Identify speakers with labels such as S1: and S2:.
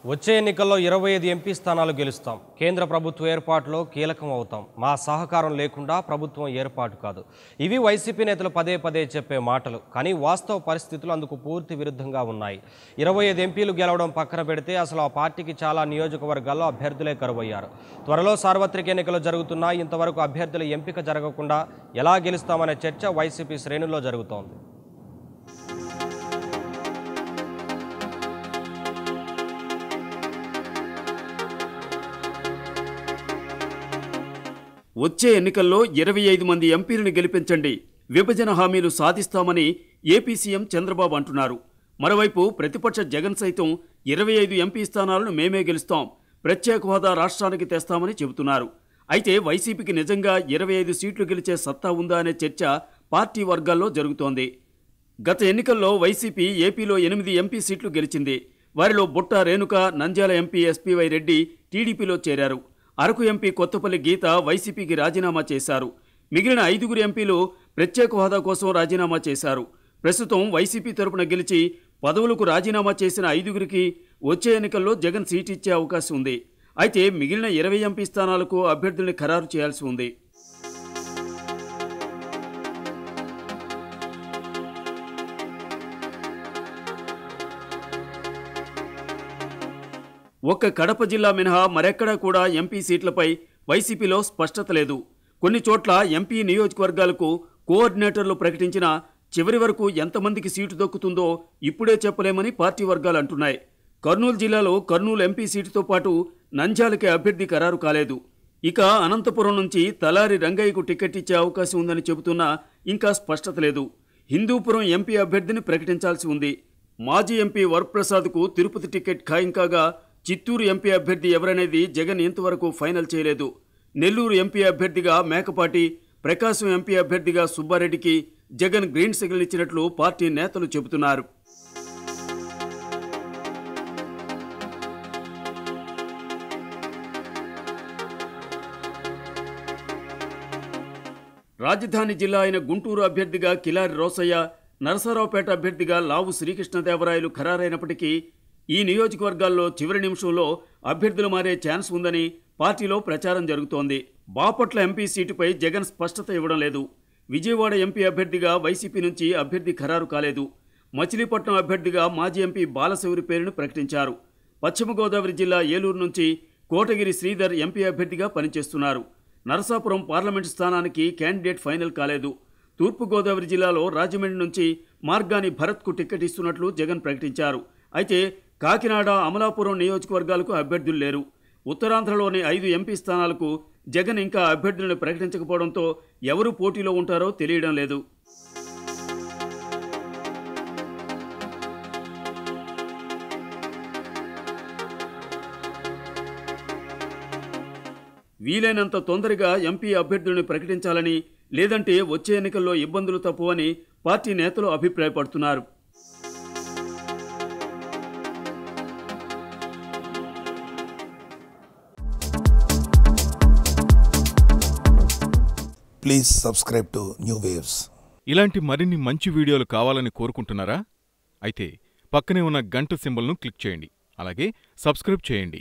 S1: వచ్చే ఎన్నికల్లో 25 ఎంపీ స్థానాలు గెలుస్తాం. కేంద్ర ప్రభుత్వ ఏర్పాటులో కీలకం అవుతాం. మా సహకారం లేకుండా ప్రభుత్వం ఏర్పాటు కాదు. ఇవి వైసీపీ నేతలు పదే పదే చెప్పే మాటలు. కానీ వాస్తవ పరిస్థితులు అందుకు పూర్తి విరుద్ధంగా ఉన్నాయి. 25 ఎంపీలు గెలవడం పక్కన పెడితే అసలు ఆ పార్టీకి చాలా నియోజకవర్గాల్లో అభ్యర్థులే కరువయ్యారు. త్వరలో సార్వత్రిక ఎన్నికలు జరుగుతున్నా ఇంతవరకు అభ్యర్థుల ఎంపిక జరగకుండా ఎలా గెలుస్తామనే చర్చ వైసీపీ శ్రేణుల్లో జరుగుతోంది.
S2: వచ్చే ఎన్నికల్లో 25 మంది ఎంపీలను గెలిపించండి, విభజన హామీలు సాధిస్తామని ఏపీ సీఎం చంద్రబాబు అంటున్నారు. మరోవైపు ప్రతిపక్ష జగన్ సైతం 25 ఎంపీ స్థానాలను మేమే గెలుస్తాం, ప్రత్యేక హోదా రాష్ట్రానికి తెస్తామని చెబుతున్నారు. అయితే వైసీపీకి నిజంగా 25 సీట్లు గెలిచే సత్తా ఉందా అనే చర్చ పార్టీ వర్గాల్లో జరుగుతోంది. గత ఎన్నికల్లో వైసీపీ ఏపీలో 8 ఎంపీ సీట్లు గెలిచింది. వారిలో బుట్ట రేణుక, నంద్యాల ఎంపీ ఎస్పీవై రెడ్డి టీడీపీలో చేరారు. అరకు ఎంపీ కొత్తపల్లి గీత వైసీపీకి రాజీనామా చేశారు. మిగిలిన 5 ఎంపీలు ప్రత్యేక హోదా కోసం రాజీనామా చేశారు. ప్రస్తుతం వైసీపీ తరపున గెలిచి పదవులకు రాజీనామా చేసిన 5 వచ్చే ఎన్నికల్లో జగన్ సీట్ ఇచ్చే అవకాశం ఉంది. అయితే మిగిలిన 20 ఎంపీ స్థానాలకు అభ్యర్థుల్ని ఖరారు చేయాల్సి ఉంది. ఒక్క కడప జిల్లా మినహా మరెక్కడా కూడా ఎంపీ సీట్లపై వైసీపీలో స్పష్టత లేదు. కొన్ని చోట్ల ఎంపీ నియోజకవర్గాలకు కోఆర్డినేటర్లు ప్రకటించినా చివరి వరకు ఎంతమందికి సీటు దక్కుతుందో ఇప్పుడే చెప్పలేమని పార్టీ వర్గాలు అంటున్నాయి. కర్నూలు జిల్లాలో కర్నూలు ఎంపీ సీటుతో పాటు నంద్యాలకి అభ్యర్థి ఖరారు కాలేదు. ఇక అనంతపురం నుంచి తలారి రంగయ్యకు టికెట్ ఇచ్చే అవకాశం ఉందని చెబుతున్నా ఇంకా స్పష్టత లేదు. హిందూపురం ఎంపీ అభ్యర్థిని ప్రకటించాల్సి ఉంది. మాజీ ఎంపీ వరప్రసాద్కు తిరుపతి టికెట్ ఖాయం కాగా చిత్తూరు ఎంపీ అభ్యర్థి ఎవరనేది జగన్ ఇంతవరకు ఫైనల్ చేయలేదు. నెల్లూరు ఎంపీ అభ్యర్థిగా మేకపాటి, ప్రకాశం ఎంపీ అభ్యర్థిగా సుబ్బారెడ్డికి జగన్ గ్రీన్ సిగ్నల్ ఇచ్చినట్లు పార్టీ నేతలు చెబుతున్నారు. రాజధాని జిల్లా అయిన గుంటూరు అభ్యర్థిగా కిలారి రోసయ్య, నరసరావుపేట అభ్యర్థిగా లావు శ్రీకృష్ణదేవరాయలు ఖరారైనప్పటికీ ఈ నియోజకవర్గాల్లో చివరి నిమిషంలో అభ్యర్థులు మారే ఛాన్స్ ఉందని పార్టీలో ప్రచారం జరుగుతోంది. బాపట్ల ఎంపీ సీటుపై జగన్ స్పష్టత ఇవ్వడం లేదు. విజయవాడ ఎంపీ అభ్యర్థిగా వైసీపీ నుంచి అభ్యర్థి ఖరారు కాలేదు. మచిలీపట్నం అభ్యర్థిగా మాజీ ఎంపీ బాలశౌరి పేరును ప్రకటించారు. పశ్చిమ గోదావరి జిల్లా ఏలూరు నుంచి కోటగిరి శ్రీధర్ ఎంపీ అభ్యర్థిగా పనిచేస్తున్నారు. నరసాపురం పార్లమెంటు స్థానానికి క్యాండిడేట్ ఫైనల్ కాలేదు. తూర్పుగోదావరి జిల్లాలో రాజమండ్రి నుంచి మార్గాని భరత్కు టికెట్ ఇస్తున్నట్లు జగన్ ప్రకటించారు. అయితే కాకినాడ, అమలాపురం నియోజకవర్గాలకు అభ్యర్థులు లేరు. ఉత్తరాంధ్రలోని 5 ఎంపీ స్థానాలకు జగన్ ఇంకా అభ్యర్థులను ప్రకటించకపోవడంతో ఎవరు పోటీలో ఉంటారో తెలియడం లేదు. వీలైనంత తొందరగా ఎంపీ అభ్యర్థులను ప్రకటించాలని, లేదంటే వచ్చే ఎన్నికల్లో ఇబ్బందులు తప్పవని పార్టీ నేతలు అభిప్రాయపడుతున్నారు.
S3: Please subscribe to new waves.
S4: ఇలాంటి మరిన్ని మంచి వీడియోలు కావాలని కోరుకుంటున్నారా? అయితే పక్కనే ఉన్న గంట సింబల్ను క్లిక్ చేయండి. అలాగే సబ్స్క్రైబ్ చేయండి.